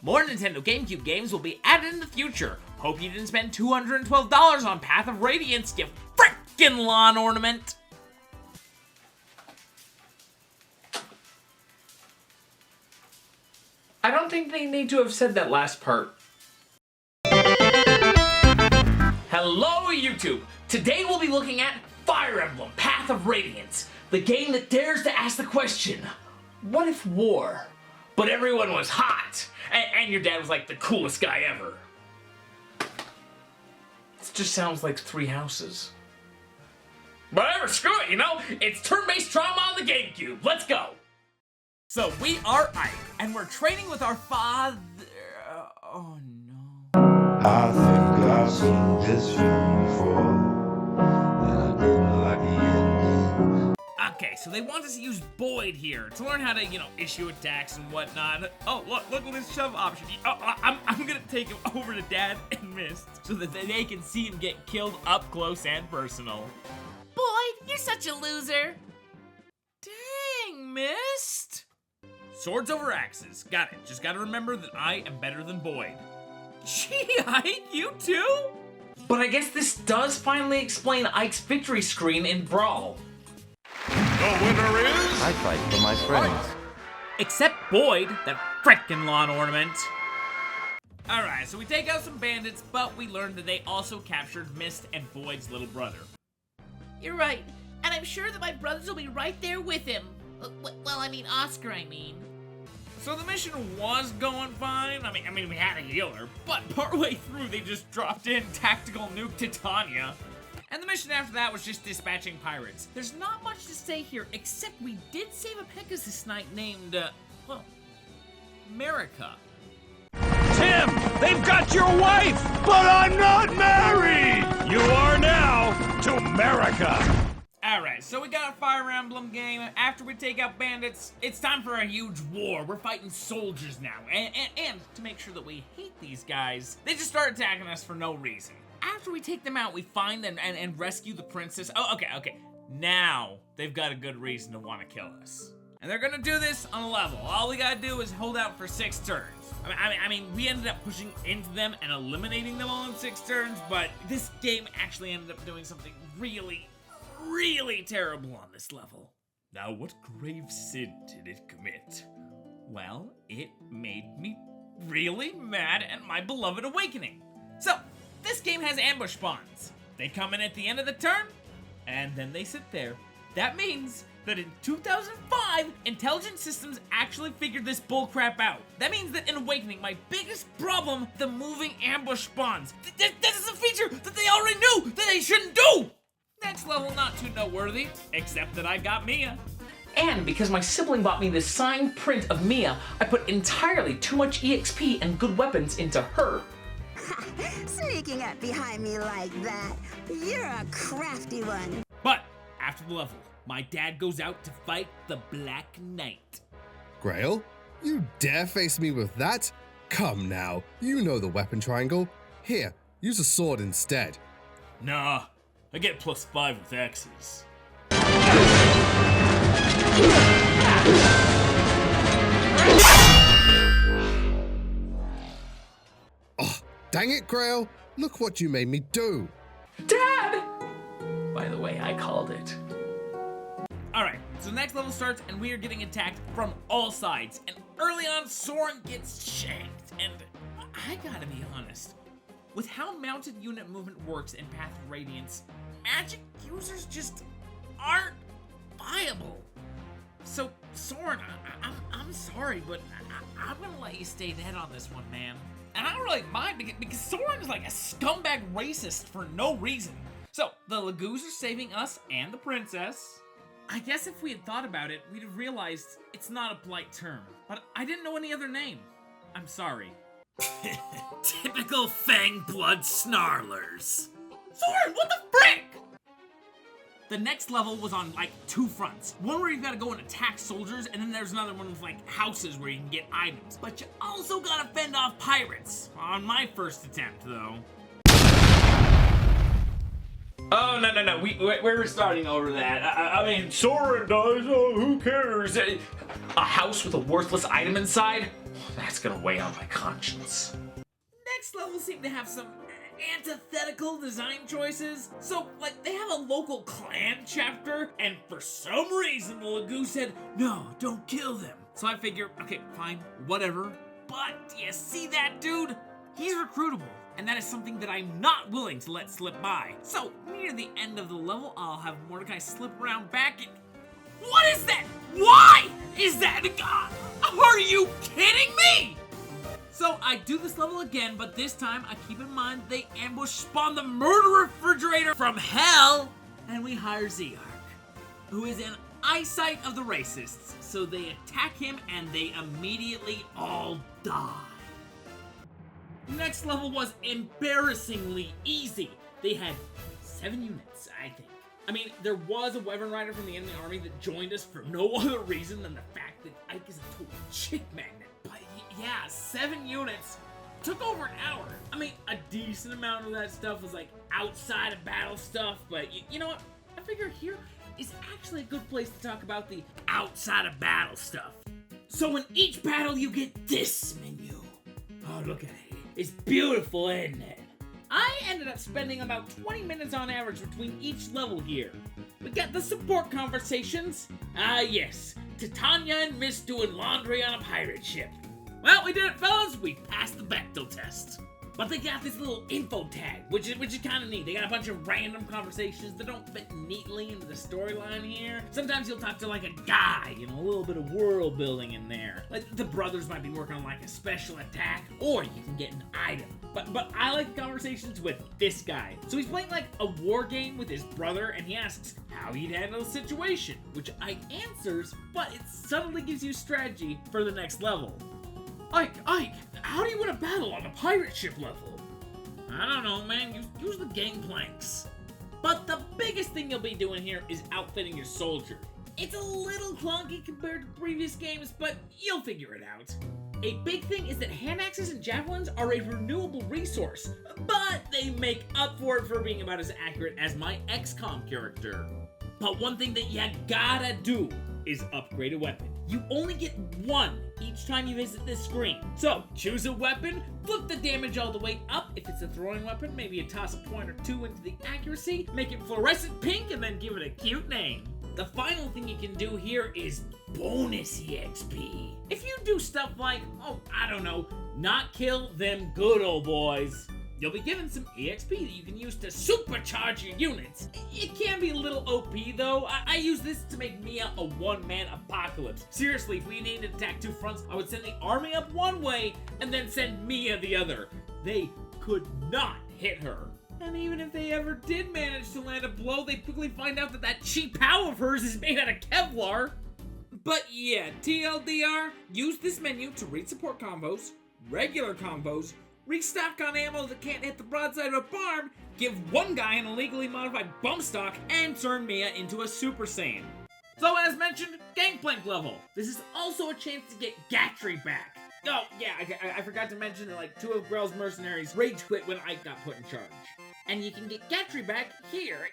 More Nintendo GameCube games will be added in the future. Hope you didn't spend $212 on Path of Radiance, you frickin' lawn ornament! I don't think they need to have said that last part. Hello, YouTube! Today we'll be looking at Fire Emblem, Path of Radiance, the game that dares to ask the question, what if war? But everyone was hot, and your dad was like the coolest guy ever. This just sounds like Three Houses. Whatever, screw it, you know? It's turn-based trauma on the GameCube. Let's go! So we are Ike, and we're training with our father... Oh no. I think I've seen this film before, and I didn't like the ending. Okay, so they want us to use Boyd here to learn how to, issue attacks and whatnot. Oh, look at this shove option. Oh, I'm gonna take him over to Dad and Mist so that they can see him get killed up close and personal. Boyd, you're such a loser. Dang, Mist. Swords over axes. Got it. Just gotta remember that I am better than Boyd. Gee, Ike, you too? But I guess this does finally explain Ike's victory screen in Brawl. The winner is... I fight for my friends. Except Boyd, that frickin' lawn ornament. Alright, so we take out some bandits, but we learned that they also captured Mist and Boyd's little brother. You're right, and I'm sure that my brothers will be right there with him. Well, I mean Oscar, I mean. So the mission was going fine. I mean, we had a healer, but partway through they just dropped in tactical nuke Titania. And the mission after that was just dispatching pirates. There's not much to say here, except we did save a Pegasus Knight named, America. Tim, they've got your wife, but I'm not married! You are now to America. Alright, so we got a Fire Emblem game. After we take out bandits, it's time for a huge war. We're fighting soldiers now. And to make sure that we hate these guys, they just start attacking us for no reason. After we take them out, we find and rescue the princess. Oh, okay. Now, they've got a good reason to want to kill us. And they're gonna do this on a level. All we gotta do is hold out for 6 turns. I mean, we ended up pushing into them and eliminating them all in 6 turns, but this game actually ended up doing something really terrible on this level. Now, what grave sin did it commit? Well, it made me really mad at my beloved awakening. So, this game has ambush spawns. They come in at the end of the turn, and then they sit there. That means that in 2005, Intelligent Systems actually figured this bullcrap out. That means that in Awakening, my biggest problem, the moving ambush spawns. This is a feature that they already knew that they shouldn't do! Next level, not too noteworthy, except that I got Mia. And because my sibling bought me this signed print of Mia, I put entirely too much EXP and good weapons into her. Sneaking up behind me like that. You're a crafty one. But after the level, my dad goes out to fight the Black Knight. Grail, you dare face me with that? Come now, you know the weapon triangle. Here, use a sword instead. Nah, I get +5 with axes. Oh, dang it, Grail. Look what you made me do. Dad! By the way, I called it. Alright, so the next level starts and we are getting attacked from all sides. And early on, Soren gets shanked. And I gotta be honest, with how mounted unit movement works in Path of Radiance, magic users just aren't viable. So, Soren, I'm sorry, but I'm gonna let you stay dead on this one, man. And I don't really mind because Soren is like a scumbag racist for no reason. So, the Lagoos are saving us and the princess. I guess if we had thought about it, we'd have realized it's not a polite term. But I didn't know any other name. I'm sorry. Typical fang blood snarlers. Soren, what the frick? The next level was on like 2 fronts. One where you've got to go and attack soldiers, and then there's another one with like houses where you can get items. But you also got to fend off pirates. On my first attempt, though. Oh, no. We're starting over that. I mean, Soren does. Oh, who cares? A house with a worthless item inside? That's gonna weigh on my conscience. Next level seem to have some antithetical design choices. So, like, they have a local clan chapter, and for some reason, the Lagoon said, no, don't kill them. So I figure, okay, fine, whatever. But, do you see that dude? He's recruitable, and that is something that I'm not willing to let slip by. So, near the end of the level, I'll have Mordecai slip around back and... What is that? Why is that? Are you kidding me? So I do this level again, but this time I keep in mind they ambush spawn the murder refrigerator from hell, and we hire Zeark, who is in eyesight of the racists. So they attack him and they immediately all die. Next level was embarrassingly easy. They had 7 units, I think. I mean, there was a Wyvern Rider from the enemy army that joined us for no other reason than the fact that Ike is a total chick magnet. But yeah, 7 units took over an hour. I mean, a decent amount of that stuff was like outside of battle stuff, but you know what? I figure here is actually a good place to talk about the outside of battle stuff. So in each battle you get this menu. Oh, look at it. It's beautiful, isn't it? I ended up spending about 20 minutes on average between each level here. We got the support conversations. Yes, Titania and Miss doing laundry on a pirate ship. Well, we did it, fellas. We passed the Bechtel test. But they got this little info tag, which is kind of neat. They got a bunch of random conversations that don't fit neatly into the storyline here. Sometimes you'll talk to like a guy, you know, a little bit of world building in there. Like the brothers might be working on like a special attack, or you can get an item. But I like conversations with this guy. So he's playing like a war game with his brother, and he asks how he'd handle the situation, which Ike answers, but it subtly gives you strategy for the next level. Ike, how do you win a battle on a pirate ship level? I don't know, man. Use the gangplanks. But the biggest thing you'll be doing here is outfitting your soldier. It's a little clunky compared to previous games, but you'll figure it out. A big thing is that hand axes and javelins are a renewable resource, but they make up for it for being about as accurate as my XCOM character. But one thing that you gotta do is upgrade a weapon. You only get 1 each time you visit this screen. So, choose a weapon, flip the damage all the way up. If it's a throwing weapon, maybe toss a point or 2 into the accuracy, make it fluorescent pink, and then give it a cute name. The final thing you can do here is bonus EXP. If you do stuff like, oh, I don't know, not kill them good old boys, you'll be given some EXP that you can use to supercharge your units. It can be a little OP though. I use this to make Mia a one-man apocalypse. Seriously, if we needed to attack 2 fronts, I would send the army up one way and then send Mia the other. They could not hit her. And even if they ever did manage to land a blow, they'd quickly find out that that cheap POW of hers is made out of Kevlar. But yeah, TLDR, use this menu to read support combos, regular combos, restock on ammo that can't hit the broadside of a barb, give one guy an illegally modified bump stock, and turn Mia into a Super Saiyan. So as mentioned, Gangplank level. This is also a chance to get Gatry back. Oh yeah, I forgot to mention that like 2 of Grell's mercenaries rage quit when Ike got put in charge. And you can get Gatry back here,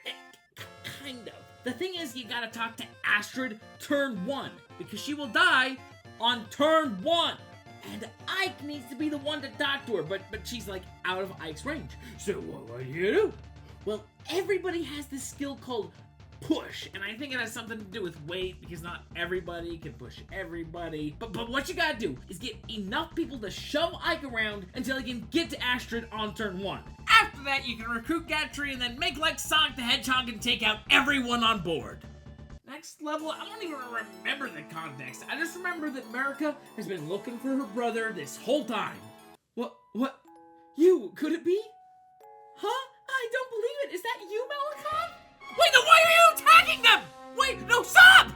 kind of. The thing is, you gotta talk to Astrid turn 1, because she will die on turn 1. And Ike needs to be the one to talk to her, but she's like out of Ike's range. So what do you do? Well, everybody has this skill called push, and I think it has something to do with weight, because not everybody can push everybody. But what you gotta do is get enough people to shove Ike around until he can get to Astrid on turn 1. After that, you can recruit Gatry and then make like Sonic the Hedgehog and take out everyone on board. Next level, I don't even remember the context. I just remember that Marika has been looking for her brother this whole time. What? You? Could it be? Huh? I don't believe it. Is that you, Malachi? Wait, no, why are you attacking them? Wait, no, stop!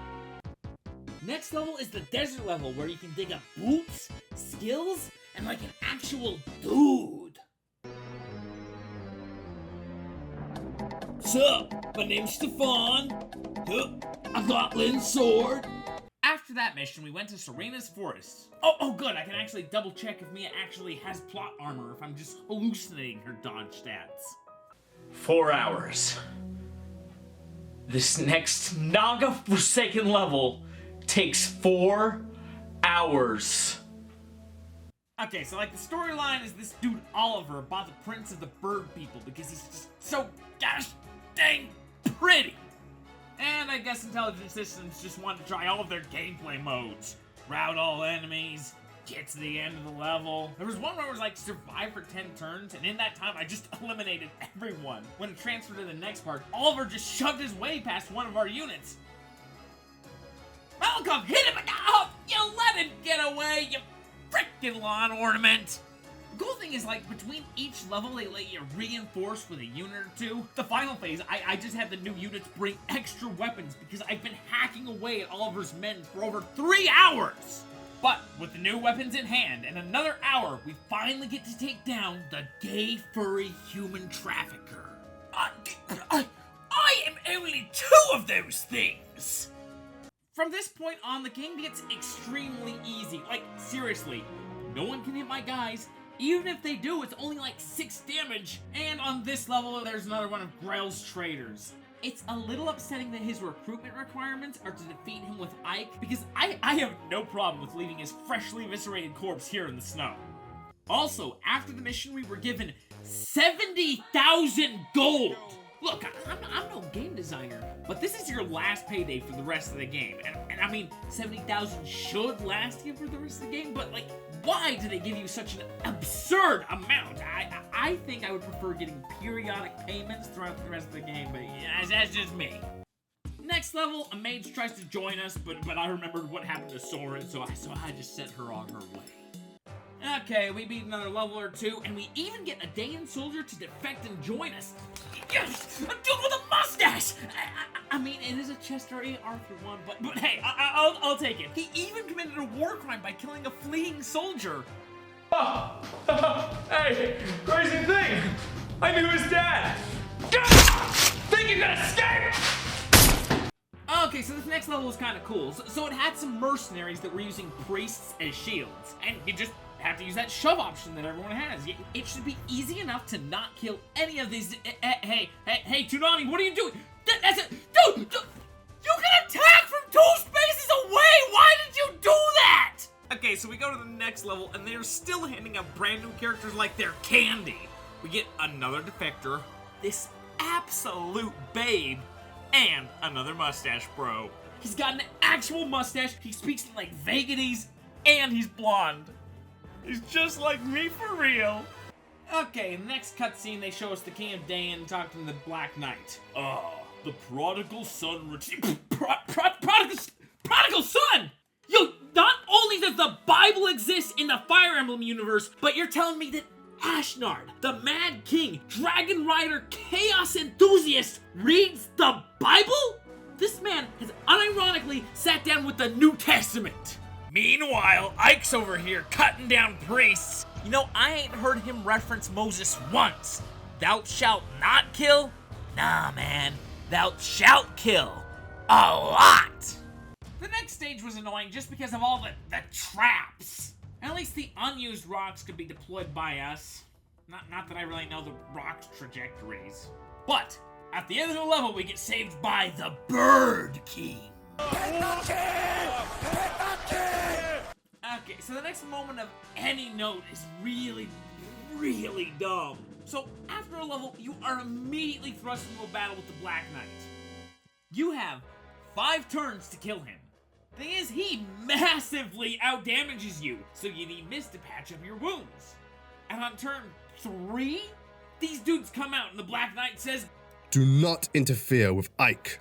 Next level is the desert level, where you can dig up boots, skills, and like an actual dude. Sup? My name's Stefan. I got Lynn's sword. After that mission, we went to Serena's forest. Oh, good. I can actually double check if Mia actually has plot armor, if I'm just hallucinating her dodge stats. 4 hours. This next Naga Forsaken level takes 4 hours. Okay, so like the storyline is this dude Oliver bought the Prince of the Bird People because he's just so gosh dang pretty. And I guess Intelligent Systems just wanted to try all of their gameplay modes. Rout all enemies, get to the end of the level. There was one where it was like survive for 10 turns, and in that time I just eliminated everyone. When it transferred to the next part, Oliver just shoved his way past one of our units. Malcolm, hit him! Oh, you let him get away, you frickin' lawn ornament! The cool thing is, like, between each level, they let you reinforce with a unit or two. The final phase, I just had the new units bring extra weapons because I've been hacking away at Oliver's men for over 3 hours! But with the new weapons in hand and another hour, we finally get to take down the gay furry human trafficker. I am only 2 of those things! From this point on, the game gets extremely easy. Like, seriously, no one can hit my guys. Even if they do, it's only like 6 damage. And on this level, there's another one of Grell's traitors. It's a little upsetting that his recruitment requirements are to defeat him with Ike, because I have no problem with leaving his freshly eviscerated corpse here in the snow. Also, after the mission, we were given 70,000 gold! Look, I'm no game designer, but this is your last payday for the rest of the game. And I mean, 70,000 should last you for the rest of the game, but like, why do they give you such an absurd amount? I think I would prefer getting periodic payments throughout the rest of the game, but yeah, that's just me. Next level, a mage tries to join us, but I remembered what happened to Soren, so I just sent her on her way. Okay, we beat another level or 2, and we even get a Dayan soldier to defect and join us. Yes! A dude with a mustache! I mean, it is a Chester A. Arthur one, but hey, I'll take it. He even committed a war crime by killing a fleeing soldier. Oh, hey, crazy thing! I knew his dad! Think you can escape? Okay, so this next level was kind of cool. So it had some mercenaries that were using priests as shields, and you just have to use that shove option that everyone has. It should be easy enough to not kill any of these. Hey, Toonami, what are you doing? That's it. Dude, you can attack from 2 spaces away. Why did you do that? Okay, so we go to the next level, and they're still handing out brand new characters like they're candy. We get another defector, this absolute babe, and another mustache bro. He's got an actual mustache. He speaks like Veganese, and he's blonde. He's just like me for real. Okay, next cutscene, they show us the King of Dayan talking to the Black Knight. The prodigal son prodigal son! Yo, not only does the Bible exist in the Fire Emblem universe, but you're telling me that Ashnard, the Mad King, Dragon Rider, Chaos Enthusiast, reads the Bible? This man has unironically sat down with the New Testament. Meanwhile, Ike's over here cutting down priests. You know, I ain't heard him reference Moses once. Thou shalt not kill? Nah, man. Thou shalt kill. A lot. The next stage was annoying just because of all the traps. At least the unused rocks could be deployed by us. Not that I really know the rocks' trajectories. But at the end of the level, we get saved by the Bird King. Okay, so the next moment of any note is really, really dumb. So after a level, you are immediately thrust into a battle with the Black Knight. You have 5 turns to kill him. Thing is, he massively outdamages you, so you need Mist to patch up your wounds. And on turn 3, these dudes come out and the Black Knight says, "Do not interfere with Ike."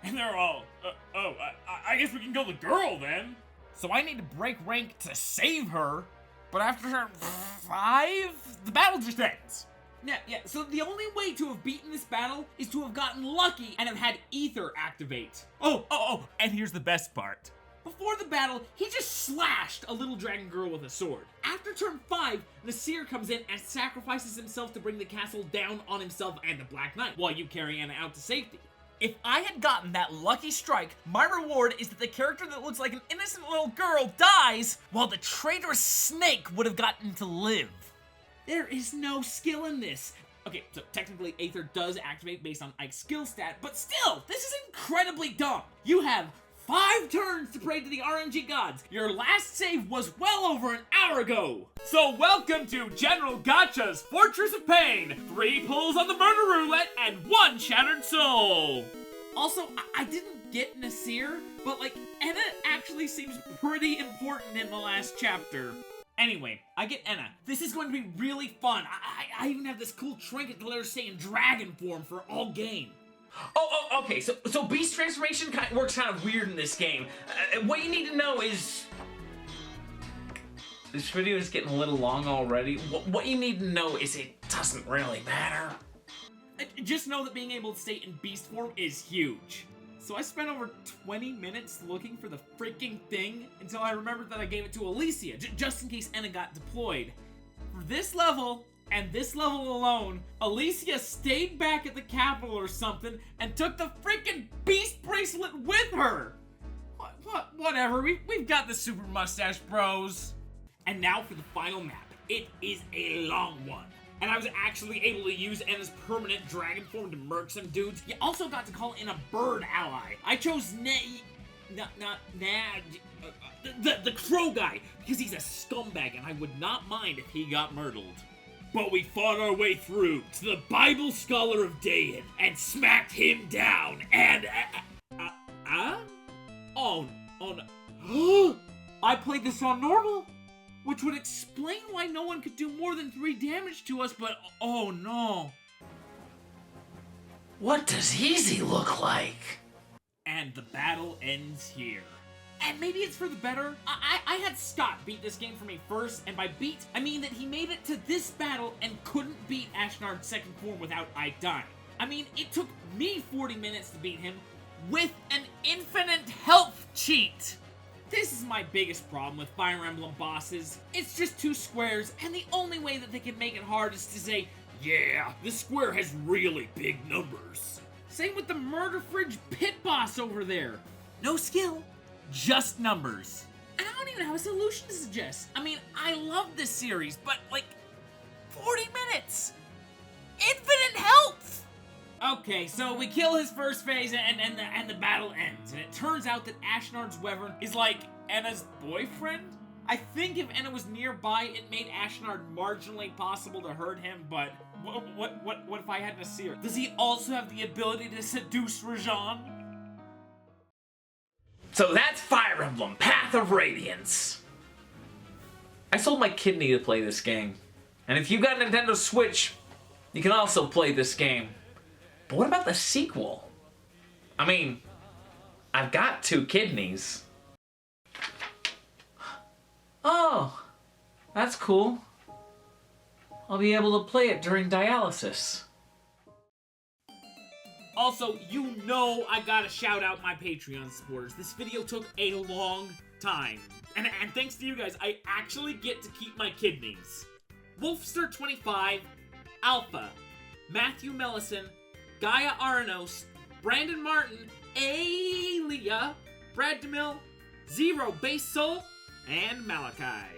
And they're all, I guess we can kill the girl then. So I need to break rank to save her, but after turn 5, the battle just ends. Yeah, so the only way to have beaten this battle is to have gotten lucky and have had Ether activate. Oh, and here's the best part. Before the battle, he just slashed a little dragon girl with a sword. After turn 5, Nasir comes in and sacrifices himself to bring the castle down on himself and the Black Knight, while you carry Anna out to safety. If I had gotten that lucky strike, my reward is that the character that looks like an innocent little girl dies, while the traitorous snake would have gotten to live. There is no skill in this. Okay, so technically Aether does activate based on Ike's skill stat, but still, this is incredibly dumb. You have 5 turns to pray to the RNG gods. Your last save was well over an hour ago. So welcome to General Gotcha's Fortress of Pain. 3 pulls on the murder roulette and 1 shattered soul. Also, I didn't get Nasir, but like, Enna actually seems pretty important in the last chapter. Anyway, I get Enna. This is going to be really fun. I even have this cool trinket to let her stay in dragon form for all game. Oh, okay, so beast transformation works kind of weird in this game. What you need to know is... This video is getting a little long already. What you need to know is it doesn't really matter. Just know that being able to stay in beast form is huge. So I spent over 20 minutes looking for the freaking thing until I remembered that I gave it to Alicia, just in case Enna got deployed. For this level, and this level alone, Alicia stayed back at the capital or something and took the freaking beast bracelet with her! Whatever, we've got the super mustache bros. And now for the final map. It is a long one. And I was actually able to use Enna's permanent dragon form to murk some dudes. You also got to call in a bird ally. I chose the crow guy, because he's a scumbag and I would not mind if he got murdered. But we fought our way through to the Bible Scholar of Dayan and smacked him down and... Oh no. I played this on normal? Which would explain why no one could do more than 3 damage to us, but oh no. What does easy look like? And the battle ends here. And maybe it's for the better. I had Scott beat this game for me first, and by beat, I mean that he made it to this battle and couldn't beat Ashnard's second form without Ike dying. I mean, it took me 40 minutes to beat him with an infinite health cheat. This is my biggest problem with Fire Emblem bosses. It's just 2 squares, and the only way that they can make it hard is to say, yeah, this square has really big numbers. Same with the Murder Fridge pit boss over there. No skill, just numbers. And I don't even have a solution to suggest. I mean, I love this series, but like, 40 minutes! Infinite health! Okay, so we kill his first phase and the battle ends. And it turns out that Ashnard's Wyvern is like Enna's boyfriend? I think if Enna was nearby, it made Ashnard marginally possible to hurt him, but what if I had Nasir? Does he also have the ability to seduce Rajan? So that's Fire Emblem, Path of Radiance. I sold my kidney to play this game. And if you've got a Nintendo Switch, you can also play this game. But what about the sequel? I mean, I've got 2 kidneys. Oh, that's cool. I'll be able to play it during dialysis. Also, you know I gotta shout out my Patreon supporters. This video took a long time. And thanks to you guys, I actually get to keep my kidneys. Wolfster25, Alpha, Matthew Mellison, Gaia Aranos, Brandon Martin, Alia, Brad DeMille, Zero Base Soul, and Malachi.